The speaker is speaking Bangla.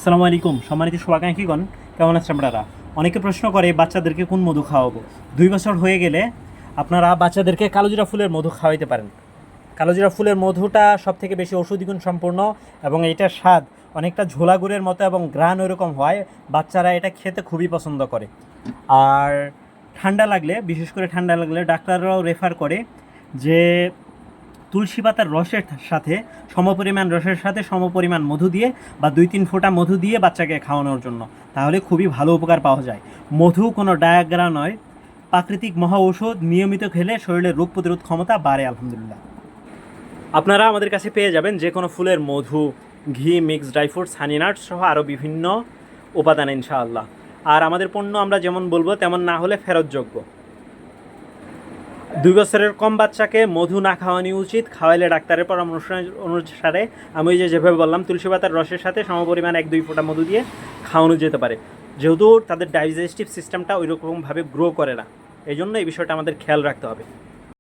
আসসালামু আলাইকুম সম্মানিত শুভাকাঙ্ক্ষীগণ, কেমন আছেন আপনারা? অনেকে প্রশ্ন করে বাচ্চাদেরকে কোন মধু খাওয়াবো। 2 বছর হয়ে গেলে আপনারা বাচ্চাদেরকে কালোজিরা ফুলের মধু খাওয়াইতে পারেন। কালোজিরা ফুলের মধুটা সবথেকে বেশি ঔষধি গুণ সম্পন্ন এবং এটার স্বাদ অনেকটা ঝোলা গুড়ের মতো এবং ঘ্রাণ ওইরকম হয়। বাচ্চারা এটা খেতে খুবই পছন্দ করে। আর ঠান্ডা লাগলে, বিশেষ করে ঠান্ডা লাগলে ডাক্তাররাও রেফার করে যে তুলসী পাতার রসের সাথে সমপরিমাণ মধু দিয়ে বা 2-3 ফোঁটা মধু দিয়ে বাচ্চাকে খাওয়ানোর জন্য, তাহলে খুবই ভালো উপকার পাওয়া যায়। মধু কোনো ডায়াগ্রা নয়, প্রাকৃতিক মহা ঔষধ। নিয়মিত খেলে শরীরের রোগ প্রতিরোধ ক্ষমতা বাড়ে আলহামদুলিল্লাহ। আপনারা আমাদের কাছে পেয়ে যাবেন যে কোনো ফুলের মধু, ঘি, মিক্স ড্রাই ফ্রুটস, হানি নাটস সহ আরও বিভিন্ন উপাদান ইনশাআল্লাহ। আর আমাদের পণ্য আমরা যেমন বলবো তেমন না হলে ফেরতযোগ্য। 2 বছরের কম বাচ্চাকে মধু না খাওয়ানো উচিত। খাওয়াইলে ডাক্তারের পরামর্শ অনুসারে আমি যেভাবে বললাম, তুলসী পাতার রসের সাথে সমপরিমাণ 1-2 ফোঁটা মধু দিয়ে খাওয়ানো যেতে পারে, যেহেতু তাদের ডাইজেস্টিভ সিস্টেমটা ওই রকমভাবে গ্রো করে না। এই জন্য এই বিষয়টা আমাদের খেয়াল রাখতে হবে।